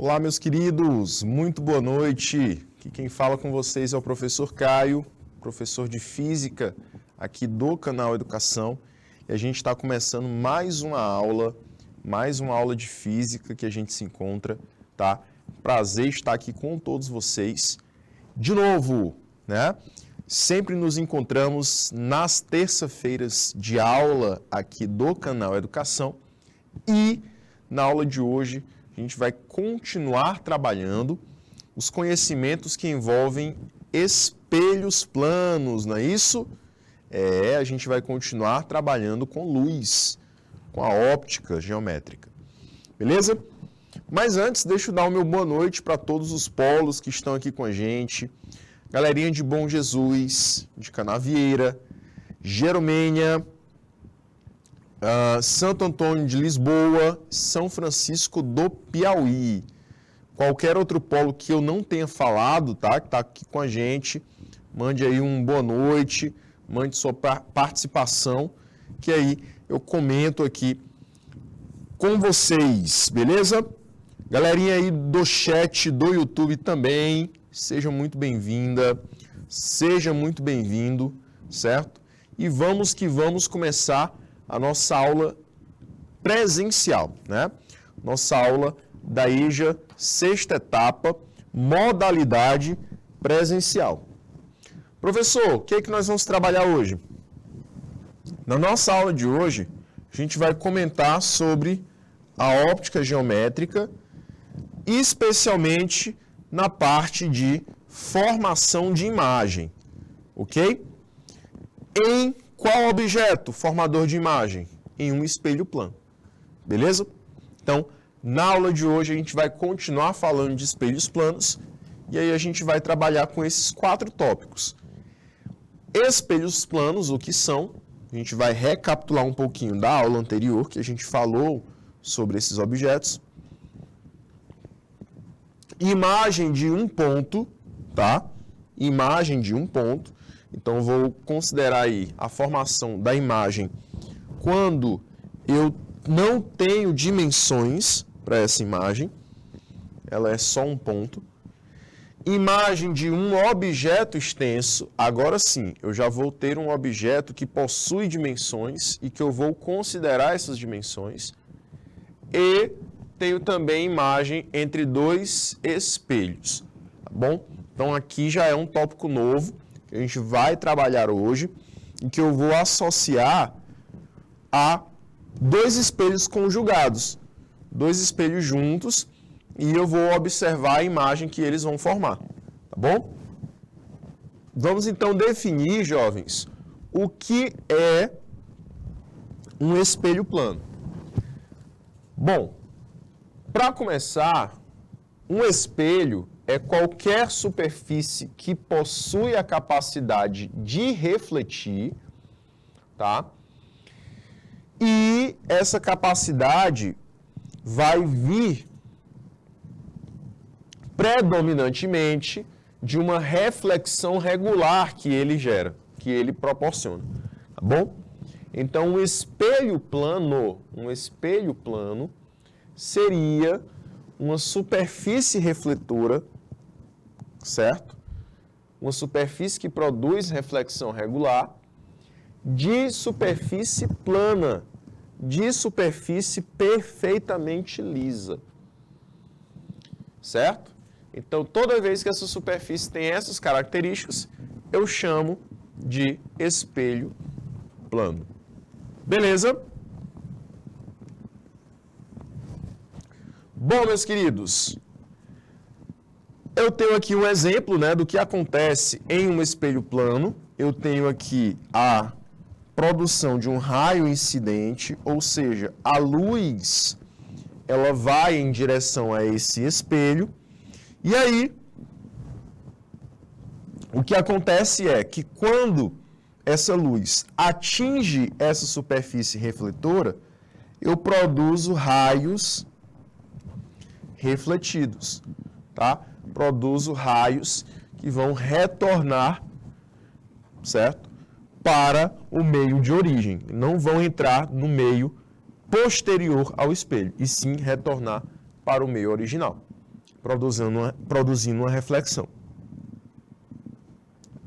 Olá, meus queridos, muito boa noite. Aqui quem fala com vocês é o professor Caio, professor de Física aqui do canal Educação. E a gente está começando mais uma aula de Física que a gente se encontra, tá? Prazer estar aqui com todos vocês. De novo, né? Sempre nos encontramos nas terças-feiras de aula aqui do canal Educação. E na aula de hoje a gente vai continuar trabalhando os conhecimentos que envolvem espelhos planos, não é isso? A gente vai continuar trabalhando com luz, com a óptica geométrica. Beleza? Mas antes, deixa eu dar o meu boa noite para todos os polos que estão aqui com a gente. Galerinha de Bom Jesus, de Canavieira, Geromênia, Santo Antônio de Lisboa, São Francisco do Piauí. Qualquer outro polo que eu não tenha falado, tá? Que está aqui com a gente, mande aí um boa noite, mande sua participação, que aí eu comento aqui com vocês, beleza? Galerinha aí do chat do YouTube também, seja muito bem-vinda, seja muito bem-vindo, certo? E vamos que vamos começar a nossa aula presencial, né? Nossa aula da EJA, sexta etapa, modalidade presencial. Professor, o que é que nós vamos trabalhar hoje? Na nossa aula de hoje, a gente vai comentar sobre a óptica geométrica, especialmente na parte de formação de imagem, ok? Em qual objeto formador de imagem? Em um espelho plano, beleza? Então, na aula de hoje a gente vai continuar falando de espelhos planos e aí a gente vai trabalhar com esses 4 tópicos. Espelhos planos, o que são? A gente vai recapitular um pouquinho da aula anterior que a gente falou sobre esses objetos. Imagem de um ponto, tá? Imagem de um ponto. Então, eu vou considerar aí a formação da imagem quando eu não tenho dimensões para essa imagem. Ela é só um ponto. Imagem de um objeto extenso. Agora sim, eu já vou ter um objeto que possui dimensões e que eu vou considerar essas dimensões. E tenho também imagem entre 2 espelhos, tá bom? Então, aqui já é um tópico novo que a gente vai trabalhar hoje, em que eu vou associar a 2 espelhos conjugados, 2 espelhos juntos, e eu vou observar a imagem que eles vão formar, tá bom? Vamos então definir, jovens, o que é um espelho plano. Bom, para começar, um espelho é qualquer superfície que possui a capacidade de refletir, tá? E essa capacidade vai vir predominantemente de uma reflexão regular que ele gera, que ele proporciona, tá bom? Então, um espelho plano seria uma superfície refletora, certo? Uma superfície que produz reflexão regular de superfície plana, de superfície perfeitamente lisa, certo? Então, toda vez que essa superfície tem essas características, eu chamo de espelho plano. Beleza? Bom, meus queridos, eu tenho aqui um exemplo, né, do que acontece em um espelho plano. Eu tenho aqui a produção de um raio incidente, ou seja, a luz ela vai em direção a esse espelho. E aí, o que acontece é que quando essa luz atinge essa superfície refletora, eu produzo raios refletidos, tá? Produzo raios que vão retornar, certo? Para o meio de origem. Não vão entrar no meio posterior ao espelho, e sim retornar para o meio original. produzindo uma reflexão.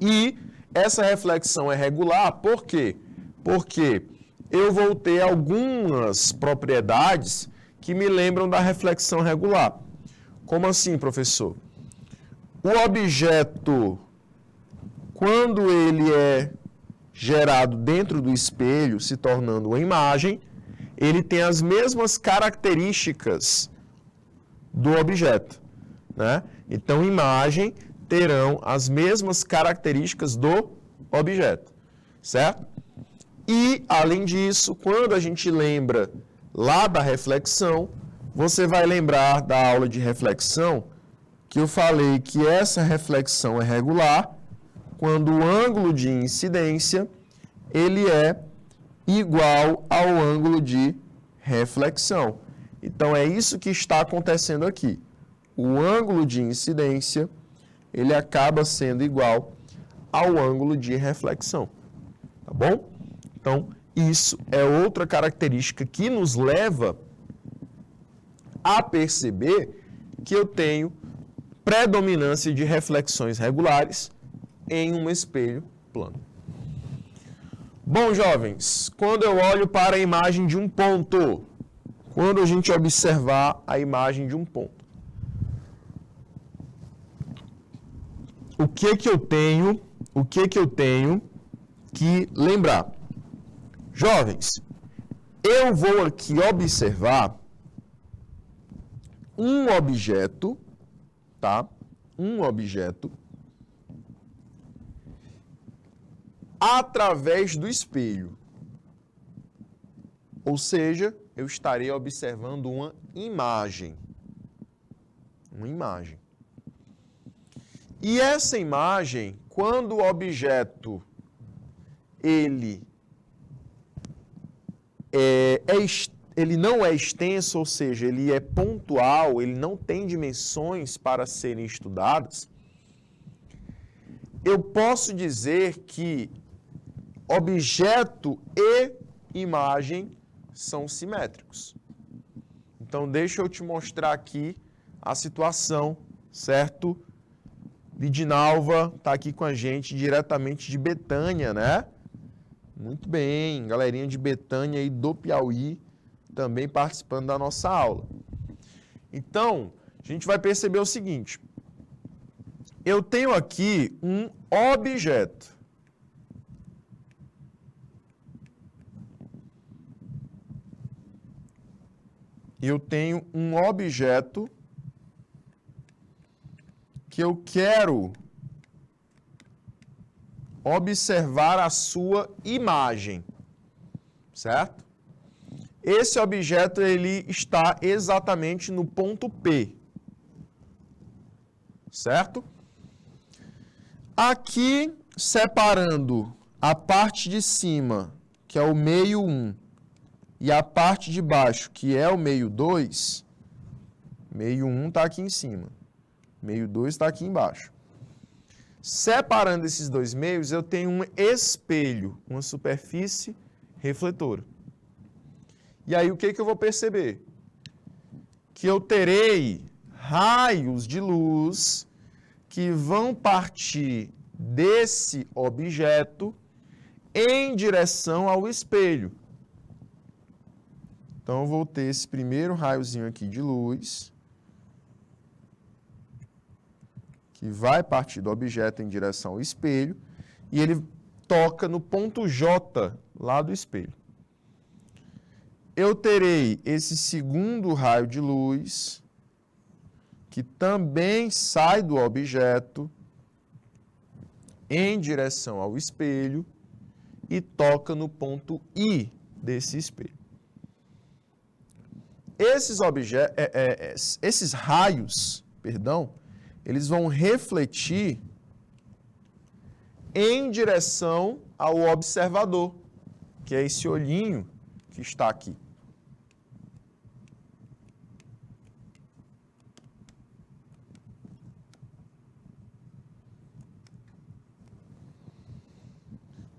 E essa reflexão é regular, por quê? Porque eu vou ter algumas propriedades que me lembram da reflexão regular. Como assim, professor? O objeto, quando ele é gerado dentro do espelho, se tornando uma imagem, ele tem as mesmas características do objeto, né? Então, imagem terão as mesmas características do objeto, certo? E, além disso, quando a gente lembra lá da reflexão, você vai lembrar da aula de reflexão que eu falei que essa reflexão é regular quando o ângulo de incidência ele é igual ao ângulo de reflexão. Então, é isso que está acontecendo aqui. O ângulo de incidência ele acaba sendo igual ao ângulo de reflexão. Tá bom? Então, isso é outra característica que nos leva a perceber que eu tenho predominância de reflexões regulares em um espelho plano. Bom, jovens, quando eu olho para a imagem de um ponto, quando a gente observar a imagem de um ponto, o que eu tenho que lembrar? Jovens, eu vou aqui observar um objeto, tá? Um objeto através do espelho. Ou seja, eu estarei observando uma imagem. Uma imagem. E essa imagem, quando o objeto ele não é extenso, ou seja, ele é pontual, ele não tem dimensões para serem estudadas, eu posso dizer que objeto e imagem são simétricos. Então, deixa eu te mostrar aqui a situação, certo? Lidinalva está aqui com a gente diretamente de Betânia, né? Muito bem, galerinha de Betânia e do Piauí também participando da nossa aula. Então, a gente vai perceber o seguinte. Eu tenho aqui um objeto. Eu tenho um objeto que eu quero observar a sua imagem, certo? Esse objeto ele está exatamente no ponto P, certo? Aqui, separando a parte de cima, que é o meio 1, e a parte de baixo, que é o meio 2, meio 1 está aqui em cima, meio 2 está aqui embaixo. Separando esses dois meios, eu tenho um espelho, uma superfície refletora. E aí, o que eu vou perceber? Que eu terei raios de luz que vão partir desse objeto em direção ao espelho. Então, eu vou ter esse primeiro raiozinho aqui de luz, que vai partir do objeto em direção ao espelho, e ele toca no ponto J lá do espelho. Eu terei esse segundo raio de luz, que também sai do objeto em direção ao espelho e toca no ponto I desse espelho. Esses raios, eles vão refletir em direção ao observador, que é esse olhinho que está aqui.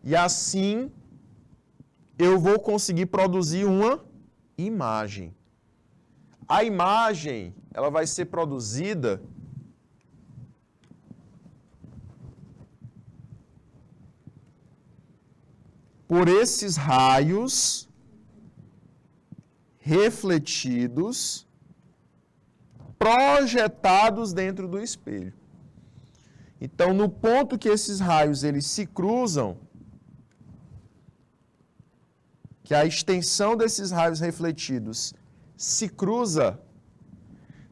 E assim eu vou conseguir produzir uma imagem. A imagem ela vai ser produzida por esses raios refletidos projetados dentro do espelho. Então, no ponto que esses raios eles se cruzam, que a extensão desses raios refletidos se cruza,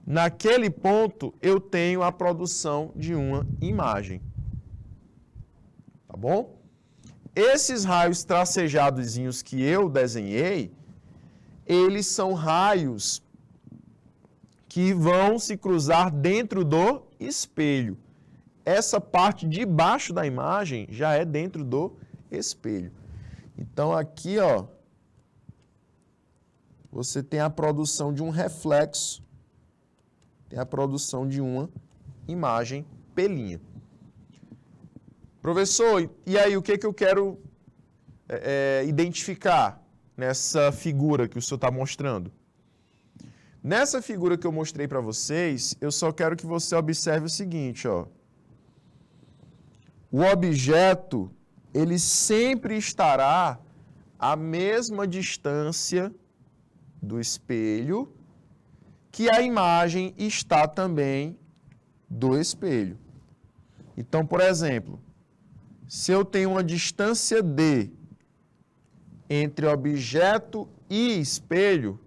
naquele ponto eu tenho a produção de uma imagem. Tá bom? Esses raios tracejadozinhos que eu desenhei, eles são raios que vão se cruzar dentro do espelho. Essa parte de baixo da imagem já é dentro do espelho. Então aqui, ó, você tem a produção de um reflexo, tem a produção de uma imagem pelinha. Professor, e aí o que eu quero identificar nessa figura que o senhor está mostrando? Nessa figura que eu mostrei para vocês, eu só quero que você observe o seguinte, ó. O objeto, ele sempre estará à mesma distância do espelho que a imagem está também do espelho. Então, por exemplo, se eu tenho uma distância D entre objeto e espelho,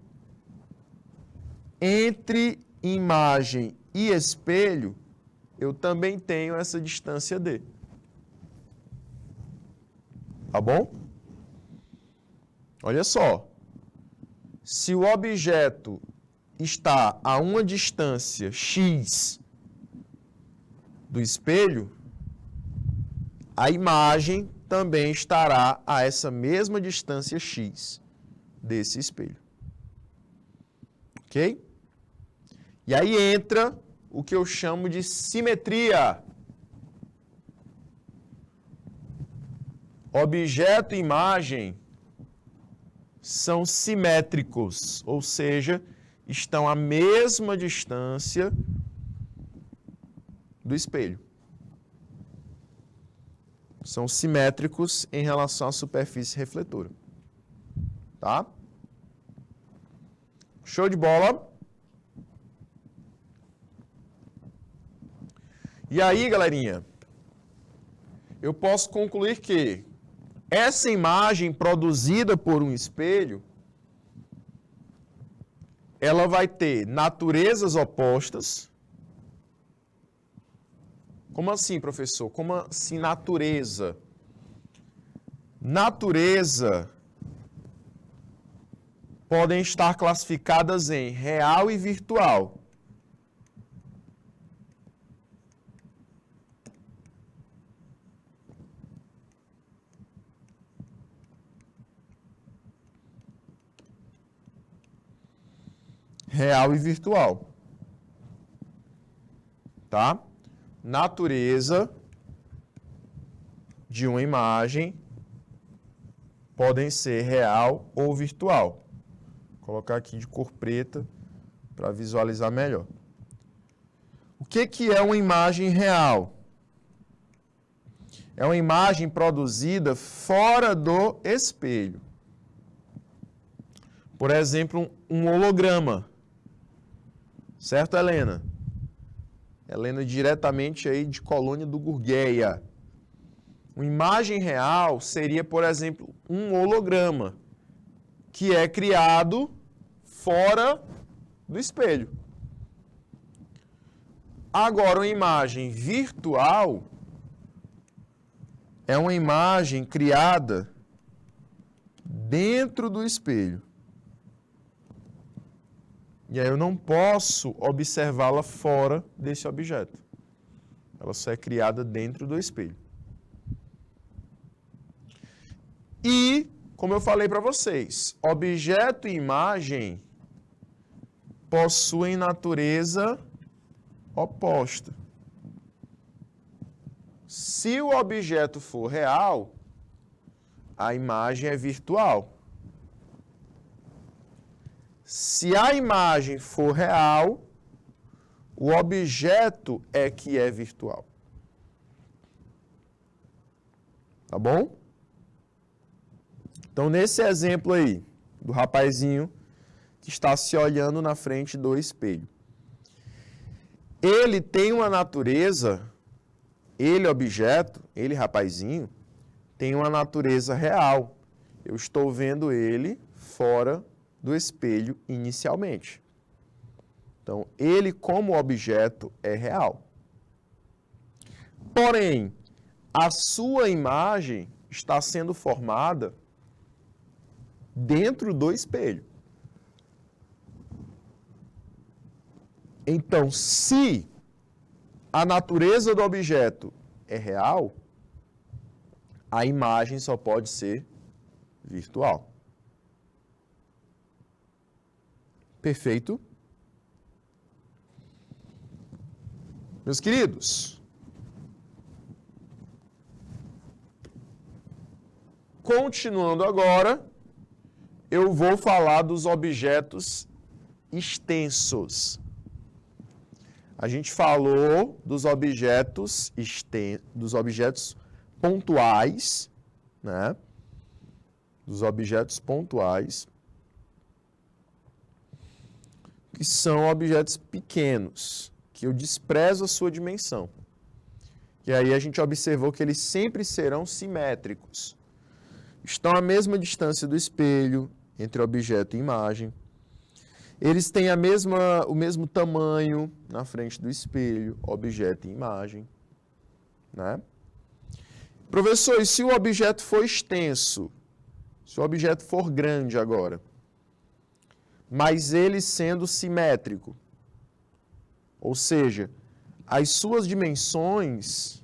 entre imagem e espelho, eu também tenho essa distância D. Tá bom? Olha só. Se o objeto está a uma distância x do espelho, a imagem também estará a essa mesma distância x desse espelho. Ok? E aí entra o que eu chamo de simetria. Objeto e imagem são simétricos, ou seja, estão à mesma distância do espelho. São simétricos em relação à superfície refletora. Tá? Show de bola? E aí, galerinha, eu posso concluir que essa imagem produzida por um espelho, ela vai ter naturezas opostas. Como assim, professor? Como assim natureza? Natureza podem estar classificadas em real e virtual. Real e virtual. Tá? Natureza de uma imagem podem ser real ou virtual. Vou colocar aqui de cor preta para visualizar melhor. O que é uma imagem real? É uma imagem produzida fora do espelho. Por exemplo, um holograma. Certo, Helena? Helena diretamente aí de Colônia do Gurgueia. Uma imagem real seria, por exemplo, um holograma, que é criado fora do espelho. Agora, uma imagem virtual é uma imagem criada dentro do espelho. E aí eu não posso observá-la fora desse objeto. Ela só é criada dentro do espelho. E, como eu falei para vocês, objeto e imagem possuem natureza oposta. Se o objeto for real, a imagem é virtual. Se a imagem for real, O objeto é que é virtual. Tá bom? Então, nesse exemplo aí, do rapazinho que está se olhando na frente do espelho. Ele tem uma natureza, ele objeto, ele rapazinho, tem uma natureza real. Eu estou vendo ele fora do espelho inicialmente. Então, ele como objeto é real. Porém, a sua imagem está sendo formada dentro do espelho. Então, se a natureza do objeto é real, a imagem só pode ser virtual. Perfeito? Meus queridos, continuando agora, eu vou falar dos objetos extensos. A gente falou dos objetos pontuais, né? Dos objetos pontuais, que são objetos pequenos, que eu desprezo a sua dimensão. E aí a gente observou que eles sempre serão simétricos. Estão à mesma distância do espelho, entre objeto e imagem. Eles têm o mesmo tamanho na frente do espelho, objeto e imagem. Né? Professor, e se o objeto for extenso? Se o objeto for grande agora, mas ele sendo simétrico, ou seja, as suas dimensões,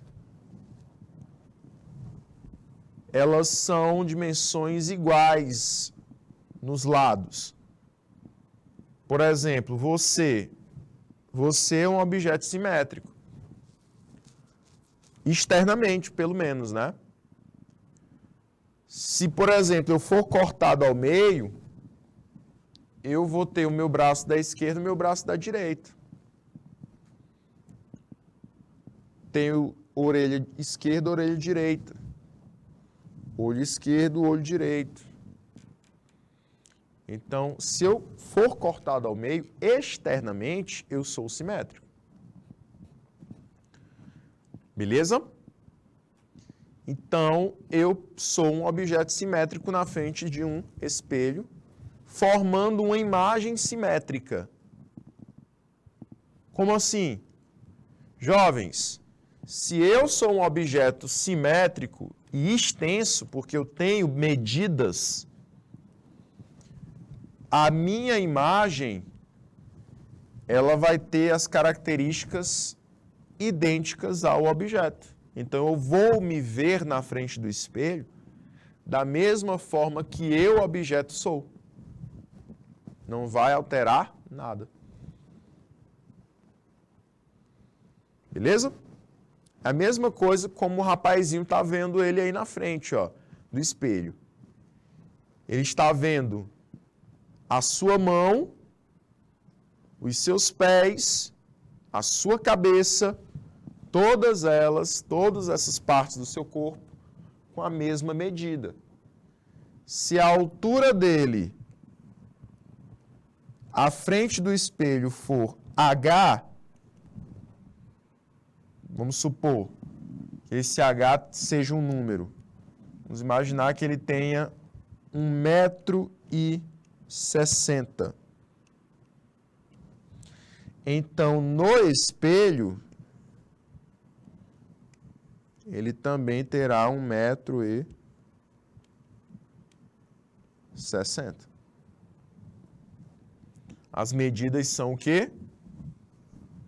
elas são dimensões iguais nos lados. Por exemplo, você é um objeto simétrico. Externamente, pelo menos, né? Se, por exemplo, eu for cortado ao meio, eu vou ter o meu braço da esquerda e o meu braço da direita. Tenho orelha esquerda, orelha direita. Olho esquerdo, olho direito. Então, se eu for cortado ao meio, externamente, eu sou simétrico. Beleza? Então, eu sou um objeto simétrico na frente de um espelho, formando uma imagem simétrica. Como assim? Jovens, se eu sou um objeto simétrico e extenso, porque eu tenho medidas, a minha imagem, ela vai ter as características idênticas ao objeto. Então, eu vou me ver na frente do espelho da mesma forma que eu, objeto, sou. Não vai alterar nada. Beleza? A mesma coisa como o rapazinho está vendo ele aí na frente, ó, do espelho. Ele está vendo a sua mão, os seus pés, a sua cabeça, todas essas partes do seu corpo, com a mesma medida. Se a altura dele, à frente do espelho, for H, vamos supor que esse H seja um número. Vamos imaginar que ele tenha 1,60 m. Então, no espelho, ele também terá 1,60 m. As medidas são o quê?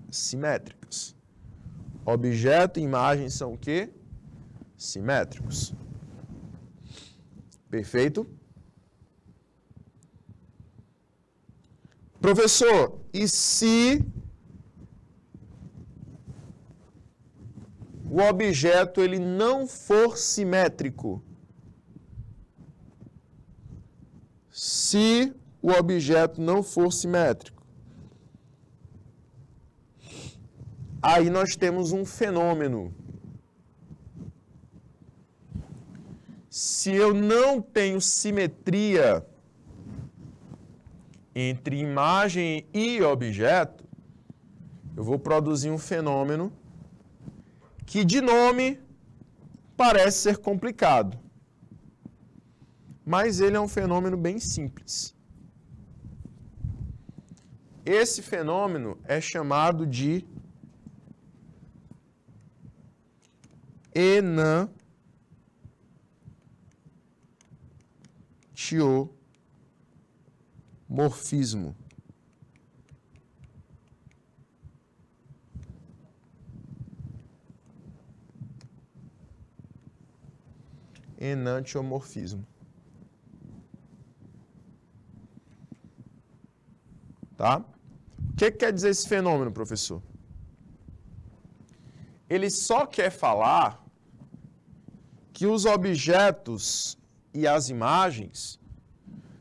Simétricas. Objeto e imagem são o quê? Simétricos. Perfeito? Professor, e se o objeto ele não for simétrico? Se o objeto não for simétrico, aí nós temos um fenômeno. Se eu não tenho simetria entre imagem e objeto, eu vou produzir um fenômeno que de nome parece ser complicado, mas ele é um fenômeno bem simples. Esse fenômeno é chamado de enantiomorfismo. Enantiomorfismo. Tá? O que quer dizer esse fenômeno, professor? Ele só quer falar que os objetos e as imagens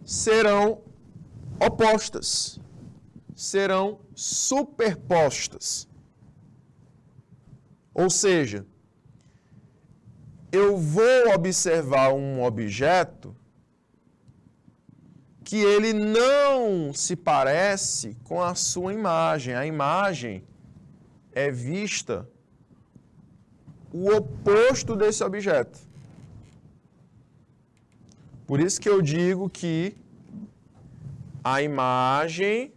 serão opostas, serão superpostas. Ou seja, eu vou observar um objeto que ele não se parece com a sua imagem. A imagem é vista o oposto desse objeto. Por isso que eu digo que a imagem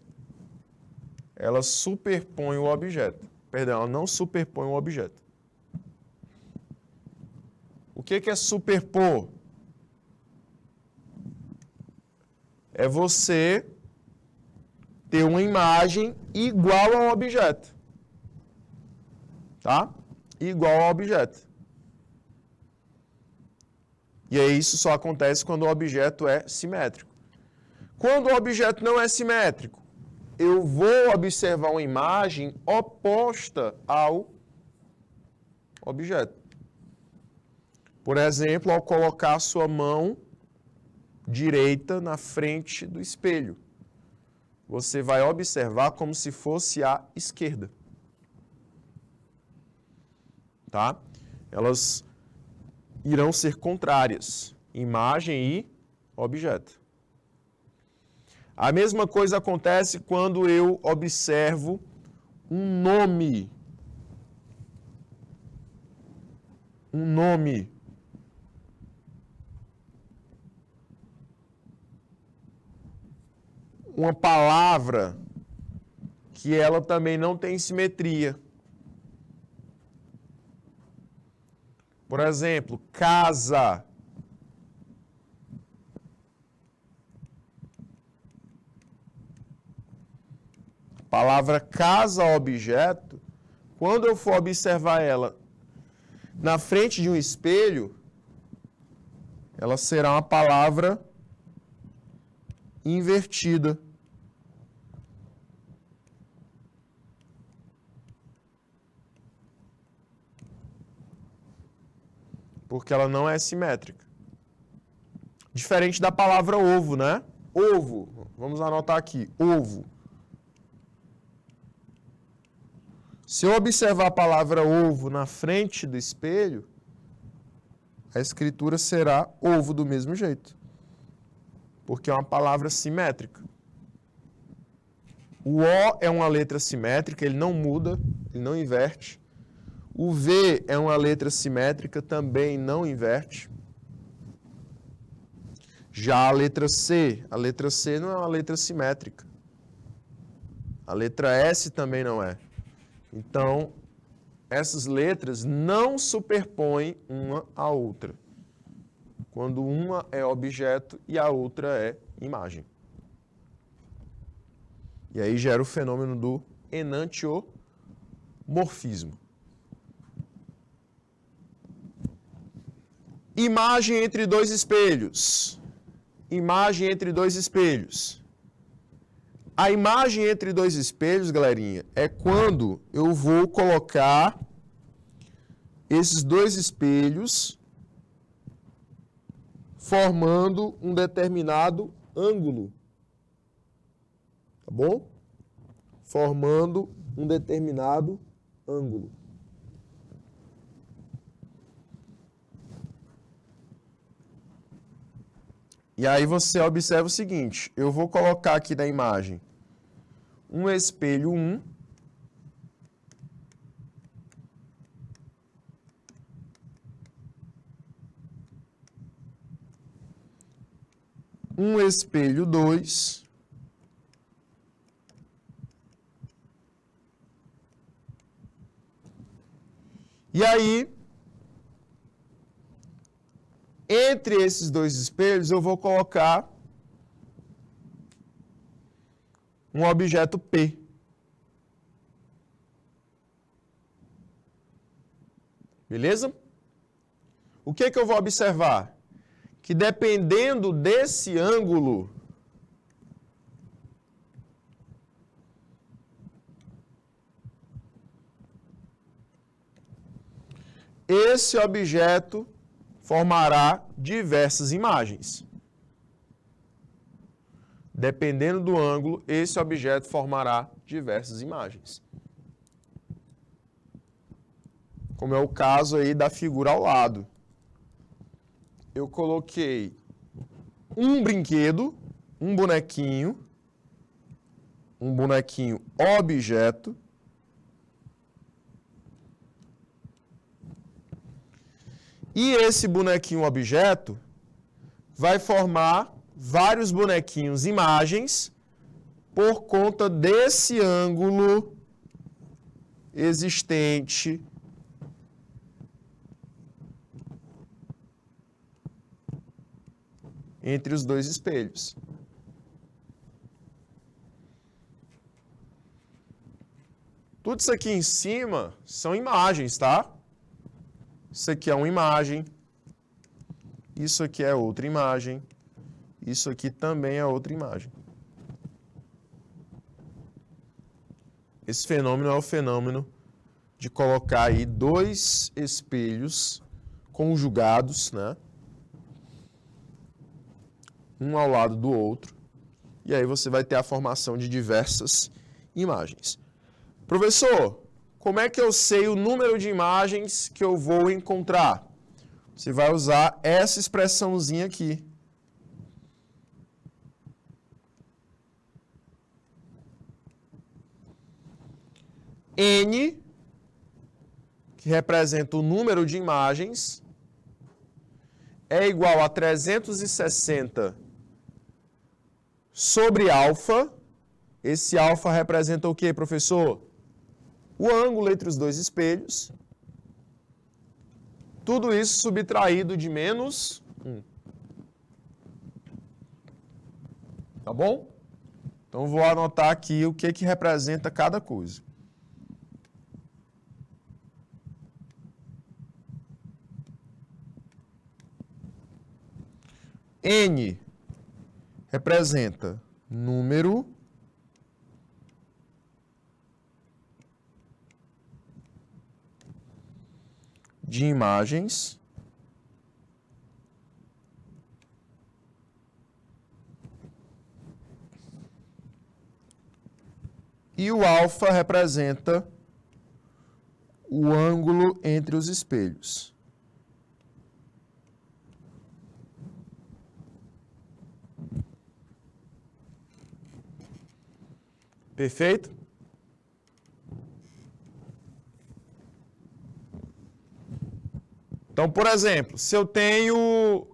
ela superpõe o objeto. Perdão, ela não superpõe o objeto. O que é superpor? É você ter uma imagem igual ao objeto. Tá? Igual ao objeto. E aí isso só acontece quando o objeto é simétrico. Quando o objeto não é simétrico, eu vou observar uma imagem oposta ao objeto. Por exemplo, ao colocar a sua mão direita na frente do espelho, você vai observar como se fosse a esquerda. Tá? Elas irão ser contrárias, imagem e objeto. A mesma coisa acontece quando eu observo um nome. Um nome. Uma palavra que ela também não tem simetria. Por exemplo, casa. A palavra casa objeto, quando eu for observar ela na frente de um espelho, ela será uma palavra invertida. Porque ela não é simétrica. Diferente da palavra ovo, né? Ovo. Vamos anotar aqui. Ovo. Se eu observar a palavra ovo na frente do espelho, a escritura será ovo do mesmo jeito. Porque é uma palavra simétrica. O O é uma letra simétrica, ele não muda, ele não inverte. O V é uma letra simétrica, também não inverte. Já a letra C não é uma letra simétrica. A letra S também não é. Então, essas letras não superpõem uma à outra, quando uma é objeto e a outra é imagem. E aí gera o fenômeno do enantiomorfismo. Imagem entre dois espelhos. Imagem entre dois espelhos. A imagem entre dois espelhos, galerinha, é quando eu vou colocar esses dois espelhos formando um determinado ângulo. Tá bom? Formando um determinado ângulo. E aí você observa o seguinte, eu vou colocar aqui na imagem um espelho 1, um espelho 2, e aí, entre esses dois espelhos, eu vou colocar um objeto P. Beleza? O que que eu vou observar? Que dependendo desse ângulo, esse objeto formará diversas imagens. Dependendo do ângulo, esse objeto formará diversas imagens. Como é o caso aí da figura ao lado. Eu coloquei um brinquedo, um bonequinho objeto, e esse bonequinho objeto vai formar vários bonequinhos imagens por conta desse ângulo existente entre os dois espelhos. Tudo isso aqui em cima são imagens, tá? Isso aqui é uma imagem, isso aqui é outra imagem, isso aqui também é outra imagem. Esse fenômeno é o fenômeno de colocar aí dois espelhos conjugados, né? Um ao lado do outro, e aí você vai ter a formação de diversas imagens. Professor, como é que eu sei o número de imagens que eu vou encontrar? Você vai usar essa expressãozinha aqui. N, que representa o número de imagens, é igual a 360 sobre alfa. Esse alfa representa o quê, professor? O ângulo entre os dois espelhos. Tudo isso subtraído de menos 1. Tá bom? Então, vou anotar aqui o que representa cada coisa. N representa número de imagens e o alfa representa o ângulo entre os espelhos. Perfeito? Então, por exemplo, se eu tenho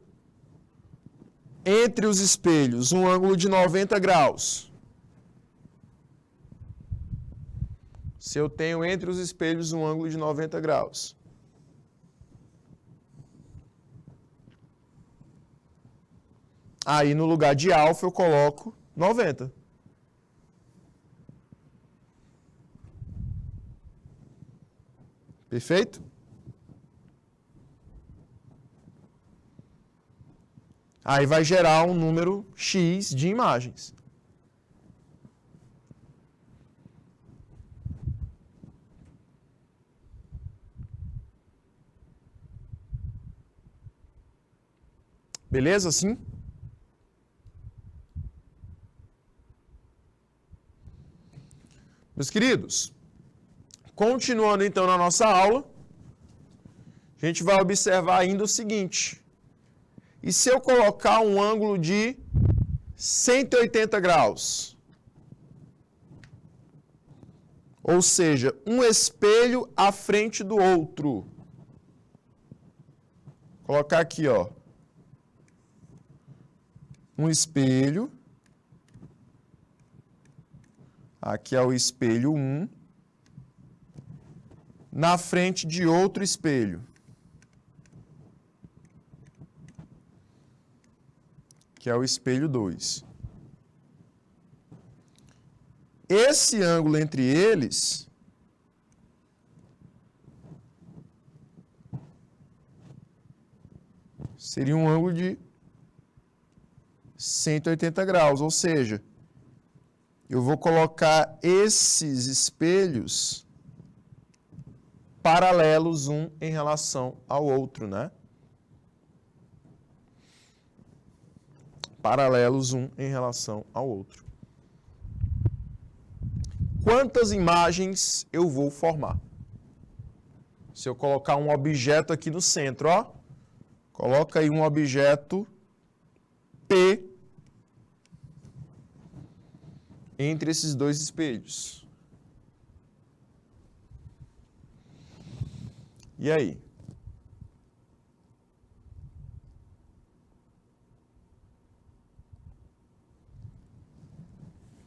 entre os espelhos um ângulo de 90 graus, se eu tenho entre os espelhos um ângulo de 90 graus, aí no lugar de alfa eu coloco 90. Perfeito? Aí vai gerar um número X de imagens. Beleza assim? Meus queridos, Continuando então na nossa aula, a gente vai observar ainda o seguinte. E se eu colocar um ângulo de 180 graus? Ou seja, um espelho à frente do outro. Vou colocar aqui, ó. Um espelho. Aqui é o espelho 1. Na frente de outro espelho. Que é o espelho 2. Esse ângulo entre eles seria um ângulo de 180 graus, ou seja, eu vou colocar esses espelhos paralelos um em relação ao outro, né? Paralelos um em relação ao outro. Quantas imagens eu vou formar? Se eu colocar um objeto aqui no centro, ó, coloca aí um objeto P entre esses dois espelhos. E aí?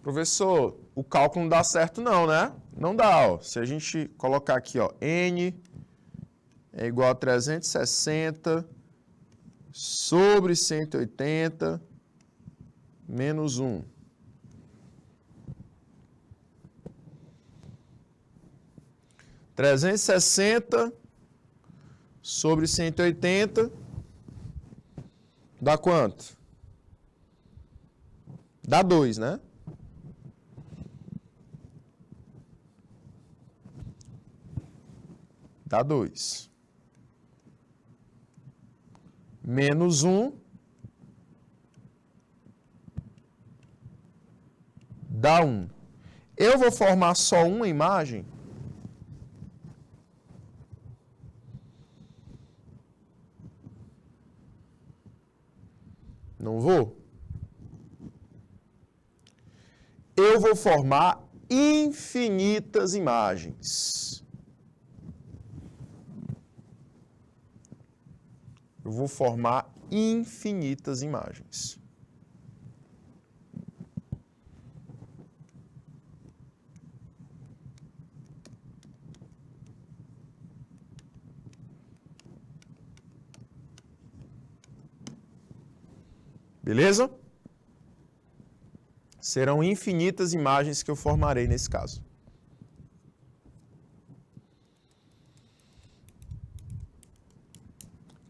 Professor, o cálculo não dá certo não, né? Não dá, ó. Se a gente colocar aqui, ó, N é igual a 360 sobre 180 menos 1. Trezentos e sessenta sobre 180 dá quanto? Dá 2, né? Dá 2. Menos 1 dá 1. Eu vou formar só uma imagem? Não vou. Eu vou formar infinitas imagens. Eu vou formar infinitas imagens. Beleza? Serão infinitas imagens que eu formarei nesse caso.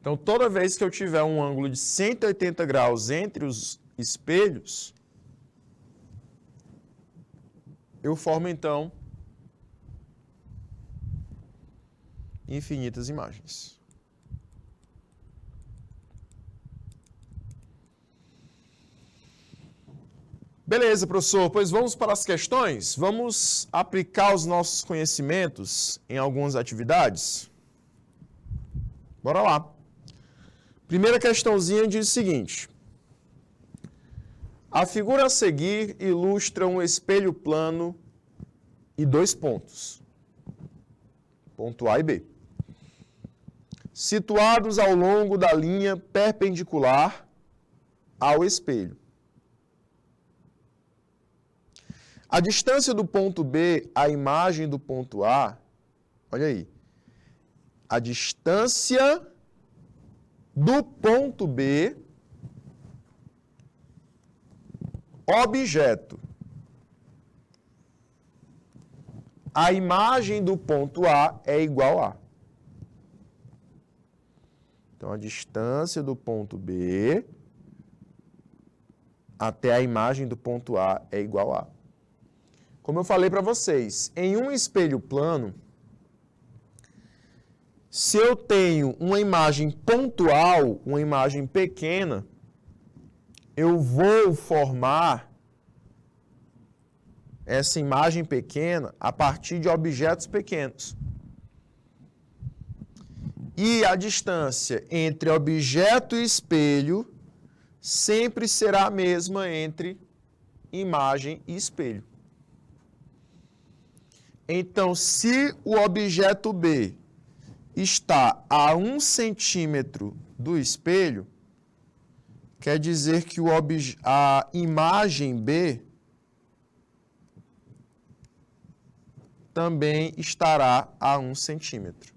Então, toda vez que eu tiver um ângulo de 180 graus entre os espelhos, eu formo, então, infinitas imagens. Beleza, professor. Pois vamos para as questões? Vamos aplicar os nossos conhecimentos em algumas atividades? Bora lá. Primeira questãozinha diz o seguinte. A figura a seguir ilustra um espelho plano e 2 pontos. Ponto A e B. Situados ao longo da linha perpendicular ao espelho. A distância do ponto B à imagem do ponto A, olha aí, a distância do ponto B, objeto, a imagem do ponto A é igual a. Então, a distância do ponto B até a imagem do ponto A é igual a. Como eu falei para vocês, em um espelho plano, se eu tenho uma imagem pontual, uma imagem pequena, eu vou formar essa imagem pequena a partir de objetos pequenos. E a distância entre objeto e espelho sempre será a mesma entre imagem e espelho. Então, se o objeto B está a 1 centímetro do espelho, quer dizer que a imagem B também estará a 1 centímetro.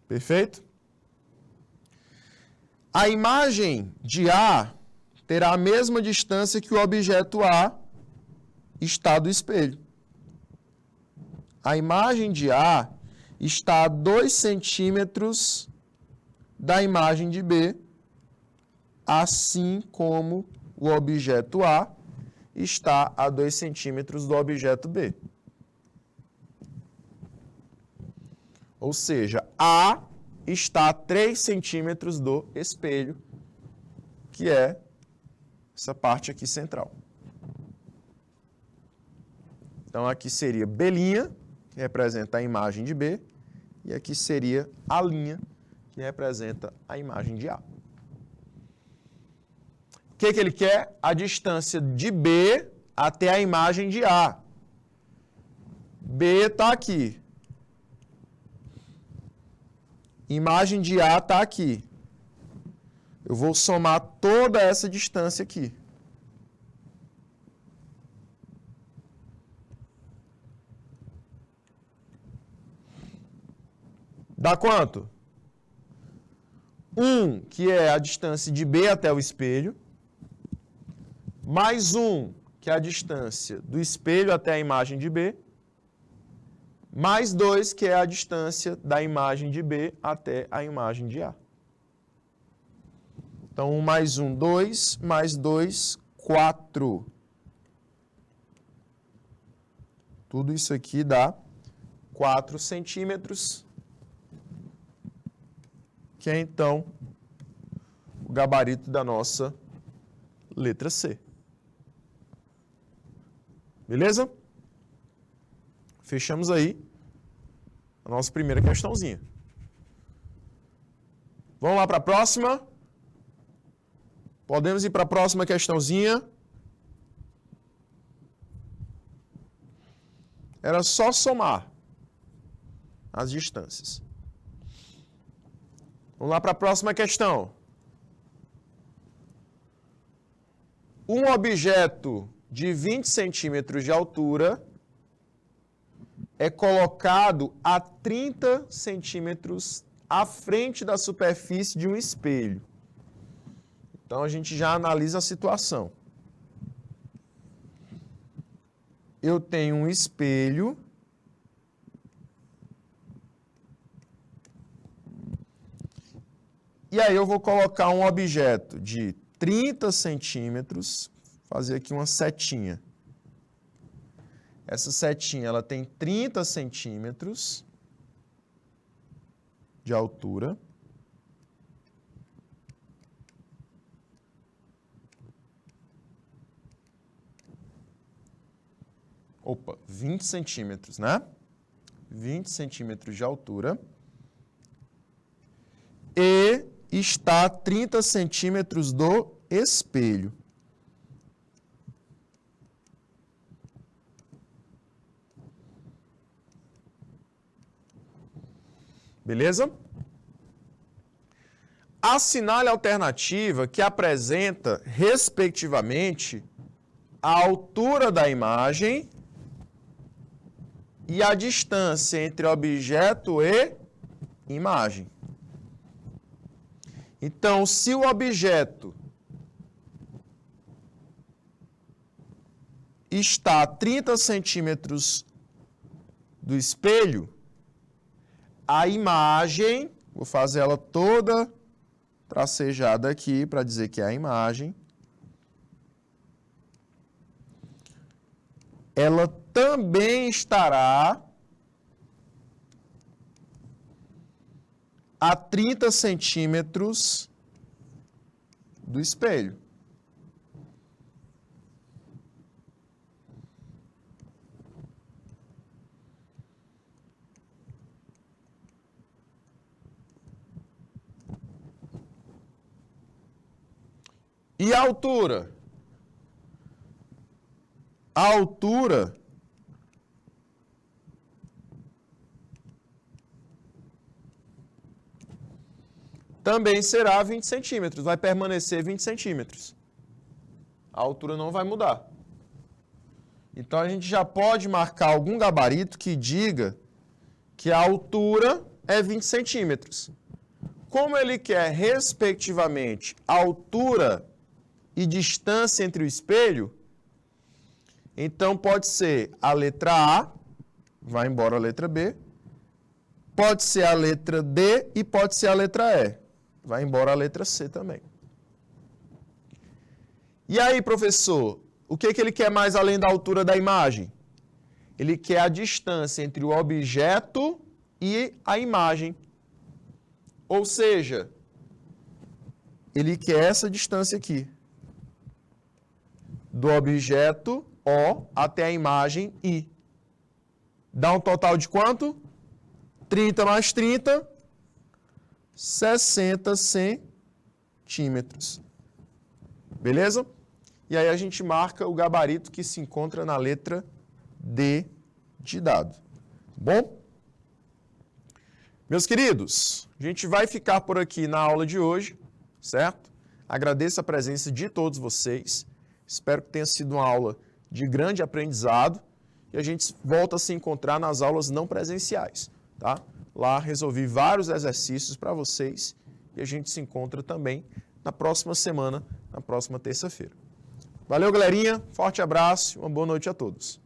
Perfeito? A imagem de A terá a mesma distância que o objeto A está do espelho. A imagem de A está a 2 centímetros da imagem de B, assim como o objeto A está a 2 centímetros do objeto B. Ou seja, A está a 3 centímetros do espelho, que é essa parte aqui central. Então, aqui seria B', que representa a imagem de B, e aqui seria A', que representa a imagem de A. O que ele quer? A distância de B até a imagem de A. B está aqui. Imagem de A está aqui. Eu vou somar toda essa distância aqui. Dá quanto? 1, que é a distância de B até o espelho, mais 1, que é a distância do espelho até a imagem de B, mais 2, que é a distância da imagem de B até a imagem de A. Então, 1 mais 1, 2, mais 2, 4. Tudo isso aqui dá 4 centímetros, que é, então, o gabarito da nossa letra C. Beleza? Fechamos aí a nossa primeira questãozinha. Vamos lá para a próxima? Podemos ir para a próxima questãozinha? Era só somar as distâncias. Vamos lá para a próxima questão. Um objeto de 20 centímetros de altura é colocado a 30 centímetros à frente da superfície de um espelho. Então, a gente já analisa a situação. Eu tenho um espelho. E aí eu vou colocar um objeto de 30 centímetros, fazer aqui uma setinha. Essa setinha ela tem 30 centímetros de altura. Opa, 20 centímetros, né? 20 centímetros de altura. E está a 30 centímetros do espelho. Beleza? Assinale a alternativa que apresenta, respectivamente, a altura da imagem e a distância entre objeto e imagem. Então, se o objeto está a 30 centímetros do espelho, a imagem, vou fazer ela toda tracejada aqui para dizer que é a imagem, ela também estará a 30 centímetros do espelho. E a altura? A altura também será 20 centímetros, vai permanecer 20 centímetros. A altura não vai mudar. Então, a gente já pode marcar algum gabarito que diga que a altura é 20 centímetros. Como ele quer, respectivamente, a altura e distância entre o espelho, então pode ser a letra A, vai embora a letra B, pode ser a letra D e pode ser a letra E, vai embora a letra C também. E aí, professor, o que ele quer mais além da altura da imagem? Ele quer a distância entre o objeto e a imagem. Ou seja, ele quer essa distância aqui. Do objeto O até a imagem I. Dá um total de quanto? 30 mais 30, 60 centímetros. Beleza? E aí a gente marca o gabarito que se encontra na letra D de dado. Bom? Meus queridos, a gente vai ficar por aqui na aula de hoje, certo? Agradeço a presença de todos vocês. Espero que tenha sido uma aula de grande aprendizado e a gente volta a se encontrar nas aulas não presenciais, tá? Lá resolvi vários exercícios para vocês e a gente se encontra também na próxima semana, na próxima terça-feira. Valeu, galerinha. Forte abraço e uma boa noite a todos.